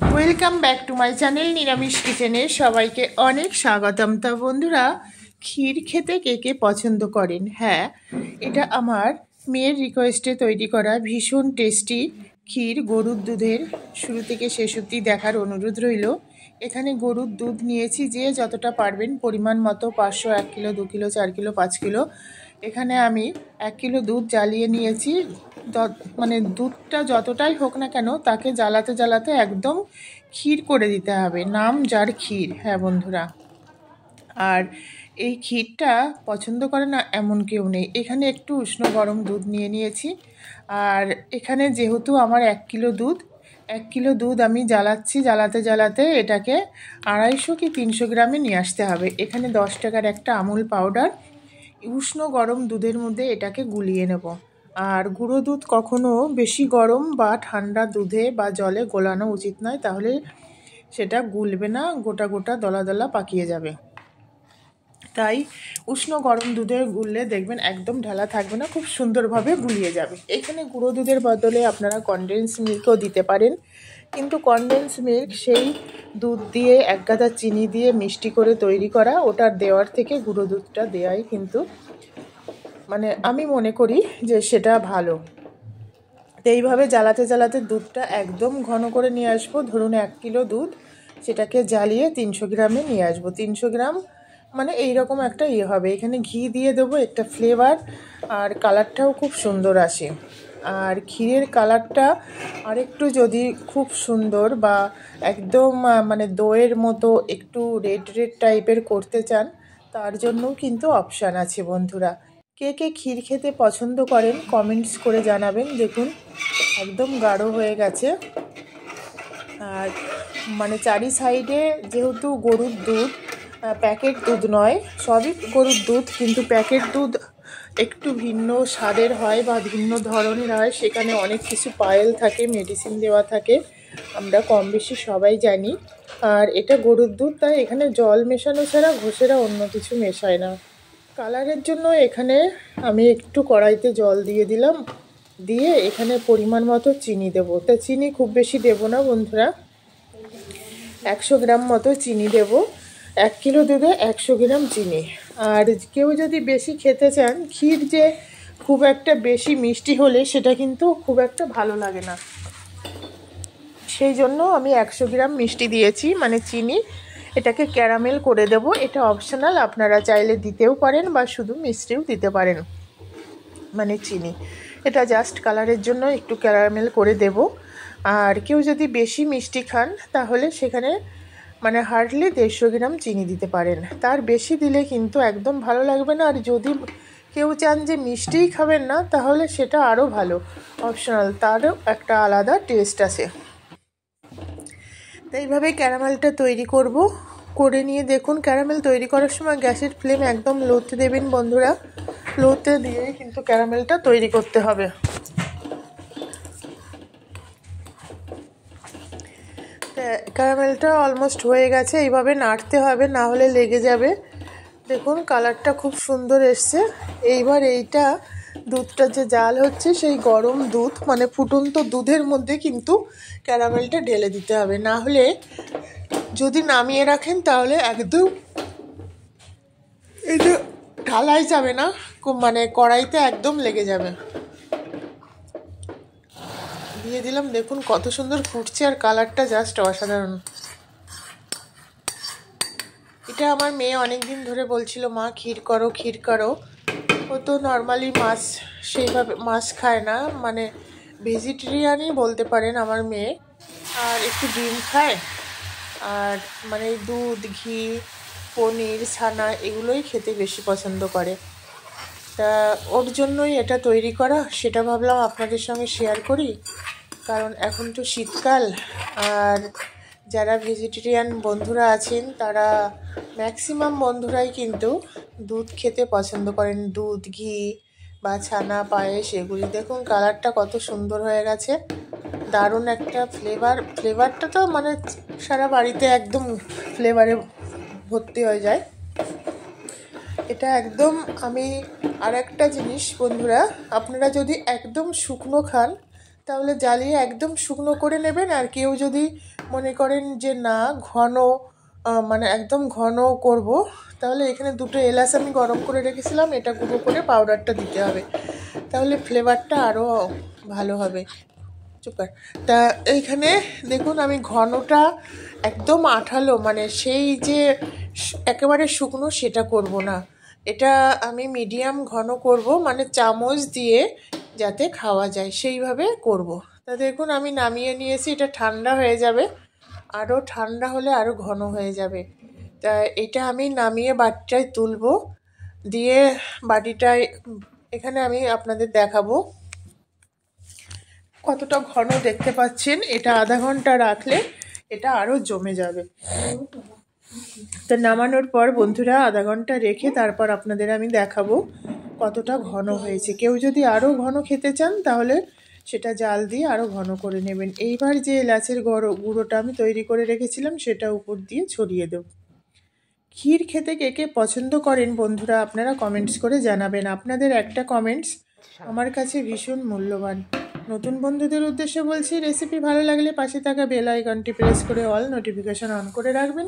Welcome back to my channel নিরামিষ কিচেনে সবাইকে অনেক স্বাগতম। তা বন্ধুরা, ক্ষীর খেতে কে কে পছন্দ করেন? হ্যাঁ, এটা আমার মেয়ের রিকোয়েস্টে তৈরি করা ভীষণ টেস্টি ক্ষীর গরুর দুধের। শুরু থেকে শেষ অবধি দেখার অনুরোধ রইল। এখানে গরুর দুধ নিয়েছি, যে যতটা পারবেন পরিমাণ মতো, 500, 1 কিলো, 2 কিলো, 4 কিলো, 5 কিলো। এখানে আমি 1 কিলো দুধ জ্বালিয়ে নিয়েছি। মানে দুধটা যতটাই হোক না কেন, তাকে জ্বালাতে জ্বালাতে একদম ক্ষীর করে দিতে হবে, নাম যার ক্ষীর। হ্যাঁ বন্ধুরা, আর এই ক্ষীরটা পছন্দ করে না এমন কেউ নেই। এখানে একটু উষ্ণ গরম দুধ নিয়ে নিয়েছি। আর এখানে যেহেতু আমার 1 কিলো দুধ আমি জ্বালাচ্ছি, জ্বালাতে জ্বালাতে এটাকে 250 কি 300 গ্রামে নিয়ে আসতে হবে। এখানে 10 টাকার একটা আমুল পাউডার উষ্ণ গরম দুধের মধ্যে এটাকে গুলিয়ে নেব। আর গুঁড়ো দুধ কখনো বেশি গরম বা ঠান্ডা দুধে বা জলে গোলানো উচিত নয়, তাহলে সেটা গুলবে না, গোটা গোটা দলা দলা পাকিয়ে যাবে। তাই উষ্ণ গরম দুধে গুললে দেখবেন একদম ঢালা থাকবে না, খুব সুন্দরভাবে গুলিয়ে যাবে। এখানে গুঁড়ো দুধের বদলে আপনারা কনডেন্স মিল্কও দিতে পারেন, কিন্তু কনডেন্স মিল্ক সেই দুধ দিয়ে 1 গাদা চিনি দিয়ে মিষ্টি করে তৈরি করা, ওটার দেওয়ার থেকে গুঁড়ো দুধটা দেওয়াই কিন্তু মানে আমি মনে করি যে সেটা ভালো। তো এইভাবে জ্বালাতে জ্বালাতে দুধটা একদম ঘন করে নিয়ে আসবো। ধরুন 1 কিলো দুধ, সেটাকে জ্বালিয়ে 300 গ্রামে নিয়ে আসবো। 300 গ্রাম মানে এইরকম একটা হবে। এখানে ঘি দিয়ে দেবো, একটা ফ্লেভার আর কালারটাও খুব সুন্দর আসে। আর ক্ষীরের কালারটা আরেকটু যদি খুব সুন্দর বা একদম মানে দইয়ের মতো একটু রেড রেড টাইপের করতে চান, তার জন্যও কিন্তু অপশান আছে বন্ধুরা। কে কে ক্ষীর খেতে পছন্দ করেন কমেন্টস করে জানাবেন। দেখুন একদম গাঢ় হয়ে গেছে। আর মানে চারি সাইডে যেহেতু গরুর দুধ, প্যাকেট দুধ নয়, সবই গরুর দুধ, কিন্তু প্যাকেট দুধ একটু ভিন্ন স্বাদের হয় বা ভিন্ন ধরনের হয়। সেখানে অনেক কিছু পায়েল থাকে, মেডিসিন দেওয়া থাকে, আমরা কম বেশি সবাই জানি। আর এটা গরুর দুধ, তাই এখানে জল মেশানো ছাড়া ঘোষেরা অন্য কিছু মেশায় না। কালারের জন্য এখানে আমি একটু কড়াইতে জল দিয়ে দিলাম, দিয়ে এখানে পরিমাণ মতো চিনি দেবো। তা চিনি খুব বেশি দেবো না বন্ধুরা, 100 গ্রাম মতো চিনি দেব। 1 কিলো দুধে 100 গ্রাম চিনি। আর কেউ যদি বেশি খেতে চান, ক্ষীর যে খুব একটা বেশি মিষ্টি হলে সেটা কিন্তু খুব একটা ভালো লাগে না, সেই জন্য আমি 100 গ্রাম মিষ্টি দিয়েছি, মানে চিনি। এটাকে ক্যারামেল করে দেব। এটা অপশনাল, আপনারা চাইলে দিতেও পারেন বা শুধু মিষ্টিও দিতে পারেন, মানে চিনি। এটা জাস্ট কালারের জন্য একটু ক্যারামেল করে দেব। আর কেউ যদি বেশি মিষ্টি খান, তাহলে সেখানে মানে হার্ডলি 150 গ্রাম চিনি দিতে পারেন। তার বেশি দিলে কিন্তু একদম ভালো লাগবে না। আর যদি কেউ চান যে মিষ্টিই খাবেন না, তাহলে সেটা আরও ভালো, অপশনাল, তারও একটা আলাদা টেস্ট আছে। তো এইভাবে ক্যারামেলটা তৈরি করব। করে নিয়ে দেখুন, ক্যারামেল তৈরি করার সময় গ্যাসের ফ্লেম একদম লোতে দেবেন বন্ধুরা। লোতে দিয়ে কিন্তু ক্যারামেলটা তৈরি করতে হবে। ক্যারামেলটা অলমোস্ট হয়ে গেছে, এইভাবে নাড়তে হবে, না হলে লেগে যাবে। দেখুন কালারটা খুব সুন্দর এসছে। এইবার এইটা দুধটা যে জাল হচ্ছে, সেই গরম দুধ মানে ফুটন্ত দুধের মধ্যে কিন্তু ক্যারামেলটা ঢেলে দিতে হবে, না হলে যদি নামিয়ে রাখেন তাহলে একদম এই যে ঢালাই যাবে না, মানে কড়াইতে একদম লেগে যাবে। দিয়ে দিলাম, দেখুন কত সুন্দর ফুটছে, আর কালারটা জাস্ট অসাধারণ। এটা আমার মেয়ে অনেক দিন ধরে বলছিল, মা ক্ষীর করো ক্ষীর করো। ও তো নর্মালি মাছ সেইভাবে মাছ খায় না, মানে ভেজিটেরিয়ানই বলতে পারেন আমার মেয়ে। আর একটু ডিম খায়, আর মানে দুধ, ঘি, পনির, ছানা এগুলোই খেতে বেশি পছন্দ করে। তা ওর জন্যই এটা তৈরি করা, সেটা ভাবলাম আপনাদের সঙ্গে শেয়ার করি। কারণ এখন তো শীতকাল, আর যারা ভেজিটেরিয়ান বন্ধুরা আছেন, তারা ম্যাক্সিমাম বন্ধুরাই কিন্তু দুধ খেতে পছন্দ করেন, দুধ, ঘি বা ছানা, পায়েস এগুলি। দেখুন কালারটা কত সুন্দর হয়ে গেছে, দারুণ একটা ফ্লেভারটা তো মানে সারা বাড়িতে একদম ফ্লেভারে ভর্তি হয়ে যায়। এটা একদম আমি আর একটা জিনিস বন্ধুরা, আপনারা যদি একদম শুকনো খান, তাহলে জ্বালিয়ে একদম শুকনো করে নেবেন। আর কেউ যদি মনে করেন যে না ঘন মানে একদম ঘন করব, তাহলে এখানে দুটো এলাচ আমি গরম করে রেখেছিলাম, এটা গুঁড়ো করে পাউডারটা দিতে হবে, তাহলে ফ্লেভারটা আরও ভালো হবে। চুপার তা এইখানে দেখুন আমি ঘনটা একদম আঠালো, মানে সেই যে একেবারে শুকনো সেটা করব না, এটা আমি মিডিয়াম ঘন করব, মানে চামচ দিয়ে যাতে খাওয়া যায় সেইভাবে করব। তা দেখুন আমি নামিয়ে নিয়েছি, এটা ঠান্ডা হয়ে যাবে, আরও ঠান্ডা হলে আরও ঘন হয়ে যাবে। তা এটা আমি নামিয়ে বাটিটায় তুলব, দিয়ে বাটিটায় এখানে আমি আপনাদের দেখাবো কতটা ঘন দেখতে পাচ্ছেন। এটা আধা ঘন্টা রাখলে এটা আরও জমে যাবে। তো নামানোর পর বন্ধুরা আধা ঘন্টা রেখে তারপর আপনাদের আমি দেখাবো কতটা ঘন হয়েছে। কেউ যদি আরও ঘন খেতে চান তাহলে সেটা জাল দিয়ে আরও ঘন করে নেবেন। এইবার যে এলাচের গুঁড়োটা আমি তৈরি করে রেখেছিলাম সেটা উপর দিয়ে ছড়িয়ে দেব। ক্ষীর খেতে কে কে পছন্দ করেন বন্ধুরা আপনারা কমেন্টস করে জানাবেন। আপনাদের একটা কমেন্টস আমার কাছে ভীষণ মূল্যবান। নতুন বন্ধুদের উদ্দেশ্যে বলছি, রেসিপি ভালো লাগলে পাশে থাকা বেল আইকনটি প্রেস করে অল নোটিফিকেশন অন করে রাখবেন,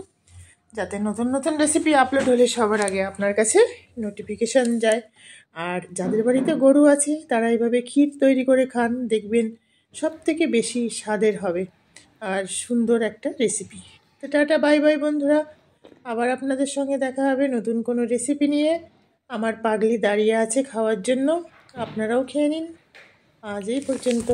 যাতে নতুন নতুন রেসিপি আপলোড হলে সবার আগে আপনার কাছে নোটিফিকেশান যায়। আর যাদের বাড়িতে গরু আছে তারা এইভাবে ক্ষীর তৈরি করে খান, দেখবেন সব থেকে বেশি স্বাদের হবে আর সুন্দর একটা রেসিপি। তো টাটা বাই বাই বন্ধুরা, আবার আপনাদের সঙ্গে দেখা হবে নতুন কোনো রেসিপি নিয়ে। আমার পাগলি দাঁড়িয়ে আছে খাওয়ার জন্য, আপনারাও খেয়ে নিন। আজ এই পর্যন্ত।